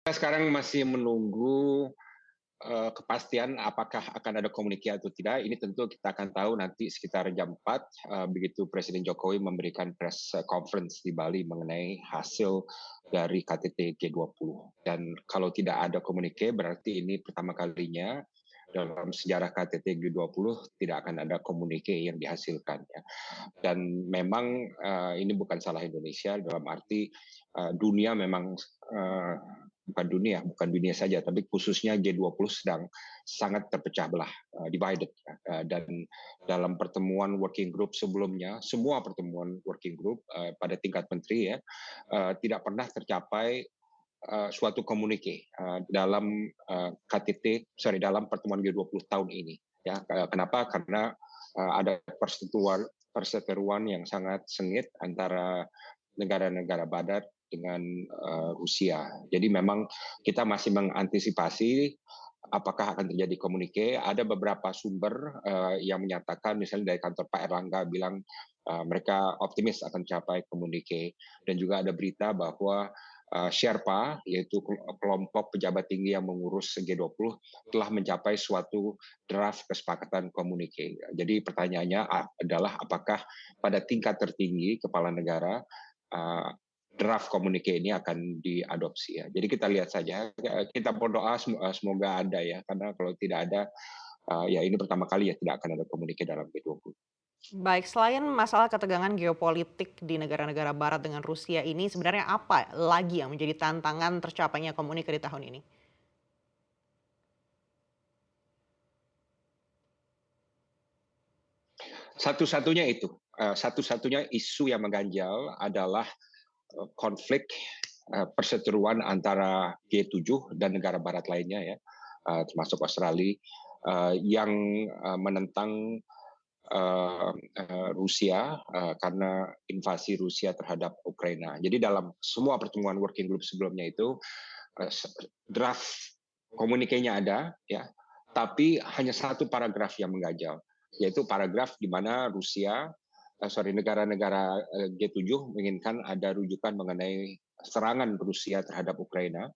Sekarang masih menunggu kepastian apakah akan ada komunikasi atau tidak. Ini tentu kita akan tahu nanti sekitar jam 4 begitu Presiden Jokowi memberikan press conference di Bali mengenai hasil dari KTT G20. Dan kalau tidak ada komunikasi berarti ini pertama kalinya dalam sejarah KTT G20 tidak akan ada komunikasi yang dihasilkan ya. Dan memang ini bukan salah Indonesia dalam arti dunia memang bukan dunia saja, tapi khususnya G20 sedang sangat terpecah belah, divided. Dan dalam pertemuan working group sebelumnya, semua pertemuan working group pada tingkat menteri ya, tidak pernah tercapai suatu komunikasi dalam dalam pertemuan G20 tahun ini. Ya, kenapa? Karena ada perseteruan yang sangat sengit antara negara-negara Barat dengan Rusia. Jadi memang kita masih mengantisipasi apakah akan terjadi komunikasi. Ada beberapa sumber yang menyatakan, misalnya dari kantor Pak Erlangga bilang mereka optimis akan capai komunikasi. Dan juga ada berita bahwa Sherpa, yaitu kelompok pejabat tinggi yang mengurus G20, telah mencapai suatu draft kesepakatan komunikasi. Jadi pertanyaannya adalah apakah pada tingkat tertinggi kepala negara draft komunikasi ini akan diadopsi ya. Jadi kita lihat saja, kita berdoa semoga ada ya, karena kalau tidak ada, ya ini pertama kali ya tidak akan ada komunikasi dalam G20. Baik, selain masalah ketegangan geopolitik di negara-negara barat dengan Rusia ini, sebenarnya apa lagi yang menjadi tantangan tercapainya komunikasi di tahun ini? Satu-satunya itu, satu-satunya isu yang mengganjal adalah konflik perseteruan antara G7 dan negara barat lainnya ya, termasuk Australia, yang menentang Rusia karena invasi Rusia terhadap Ukraina. Jadi dalam semua pertemuan working group sebelumnya itu draft komunikasinya ada ya, tapi hanya satu paragraf yang mengganjal, yaitu paragraf di mana negara-negara G7 menginginkan ada rujukan mengenai serangan Rusia terhadap Ukraina,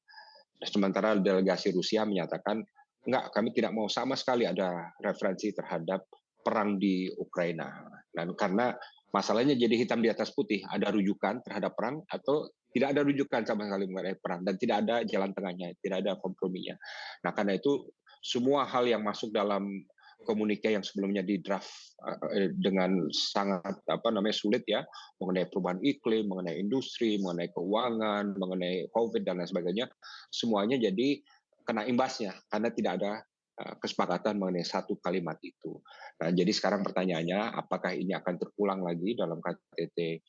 sementara delegasi Rusia menyatakan enggak, kami tidak mau sama sekali ada referensi terhadap perang di Ukraina. Dan karena masalahnya jadi hitam di atas putih, ada rujukan terhadap perang atau tidak ada rujukan sama sekali mengenai perang, dan tidak ada jalan tengahnya, tidak ada komprominya. Nah, karena itu semua hal yang masuk dalam komunikasi yang sebelumnya di draft dengan sangat sulit ya, mengenai perubahan iklim, mengenai industri, mengenai keuangan, mengenai COVID dan lain sebagainya, semuanya jadi kena imbasnya karena tidak ada kesepakatan mengenai satu kalimat itu. Nah, jadi sekarang pertanyaannya, apakah ini akan terulang lagi dalam KTT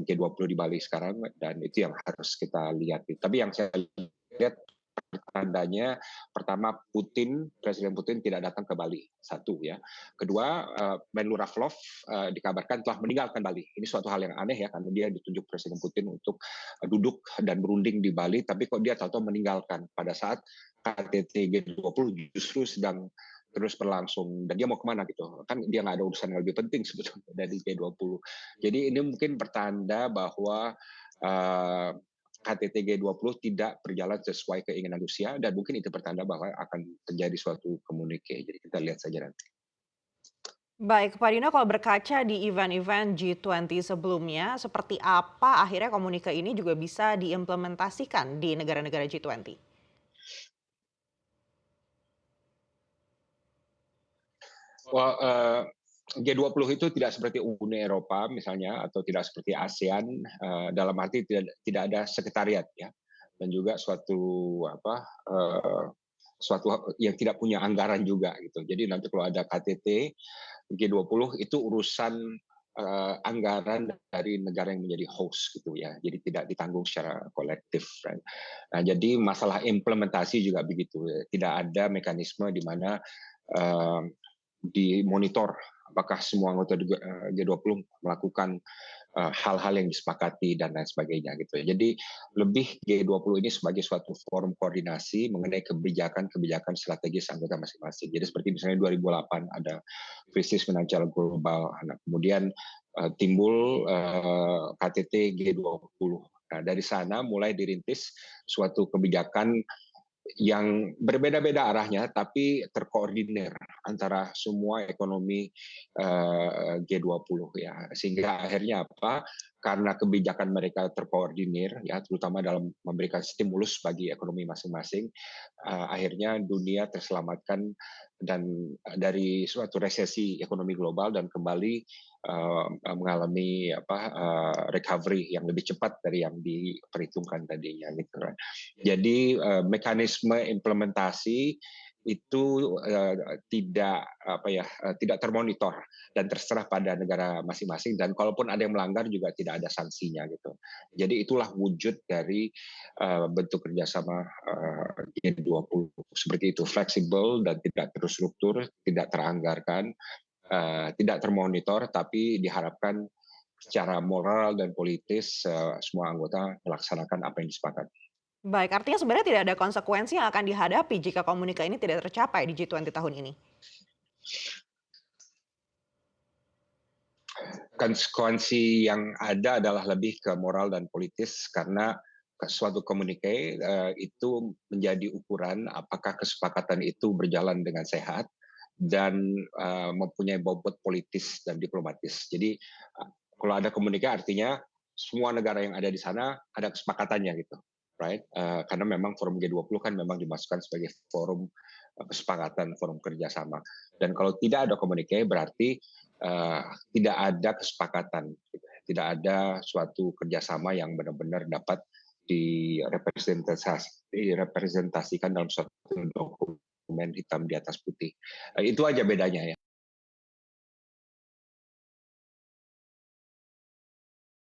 G20 di Bali sekarang, dan itu yang harus kita lihat. Tapi yang saya lihat tandanya, pertama Presiden Putin tidak datang ke Bali, satu ya. Kedua, Menlu Raflov dikabarkan telah meninggalkan Bali. Ini suatu hal yang aneh ya, karena dia ditunjuk Presiden Putin untuk duduk dan berunding di Bali, tapi kok dia tahu-tahu meninggalkan pada saat KTT G20 justru sedang terus berlangsung, dan dia mau kemana gitu, kan dia nggak ada urusan yang lebih penting sebetulnya dari G20. Jadi ini mungkin pertanda bahwa KTT G20 tidak berjalan sesuai keinginan Rusia, dan mungkin itu pertanda bahwa akan terjadi suatu komunikasi. Jadi kita lihat saja nanti. Baik, Pak Dino, kalau berkaca di event-event G20 sebelumnya, seperti apa akhirnya komunikasi ini juga bisa diimplementasikan di negara-negara G20? Well, G20 itu tidak seperti Uni Eropa misalnya, atau tidak seperti ASEAN, dalam arti tidak ada sekretariat ya, dan juga suatu yang tidak punya anggaran juga gitu. Jadi nanti kalau ada KTT G20 itu urusan anggaran dari negara yang menjadi host gitu ya. Jadi tidak ditanggung secara kolektif. Right? Nah, jadi masalah implementasi juga begitu. Tidak ada mekanisme di mana dimonitor apakah semua anggota G20 melakukan hal-hal yang disepakati dan lain sebagainya gitu. Jadi lebih G20 ini sebagai suatu forum koordinasi mengenai kebijakan strategis anggota masing-masing. Jadi seperti misalnya 2008 ada krisis finansial global, nah, kemudian timbul KTT G20 Nah, dari sana mulai dirintis suatu kebijakan yang berbeda-beda arahnya, tapi terkoordinir antara semua ekonomi G20 ya. Sehingga akhirnya apa? Karena kebijakan mereka terkoordinir, ya, terutama dalam memberikan stimulus bagi ekonomi masing-masing, akhirnya dunia terselamatkan dan dari suatu resesi ekonomi global dan kembali mengalami recovery yang lebih cepat dari yang diperhitungkan tadinya, gitu kan. Jadi mekanisme implementasi itu tidak termonitor dan terserah pada negara masing-masing, dan kalaupun ada yang melanggar juga tidak ada sanksinya gitu. Jadi itulah wujud dari bentuk kerjasama G20 seperti itu, fleksibel dan tidak terstruktur, tidak teranggarkan, tidak termonitor, tapi diharapkan secara moral dan politis semua anggota melaksanakan apa yang disepakati. Baik, artinya sebenarnya tidak ada konsekuensi yang akan dihadapi jika komunika ini tidak tercapai di G20 tahun ini? Konsekuensi yang ada adalah lebih ke moral dan politis, karena suatu komunike itu menjadi ukuran apakah kesepakatan itu berjalan dengan sehat dan mempunyai bobot politis dan diplomatis. Jadi kalau ada komunike artinya semua negara yang ada di sana ada kesepakatannya gitu, right? Karena memang forum G20 kan memang dimasukkan sebagai forum kesepakatan, forum kerjasama. Dan kalau tidak ada komunike berarti tidak ada kesepakatan, gitu. Tidak ada suatu kerjasama yang benar-benar dapat direpresentasikan dalam suatu dokumen hitam di atas putih. Itu aja bedanya ya.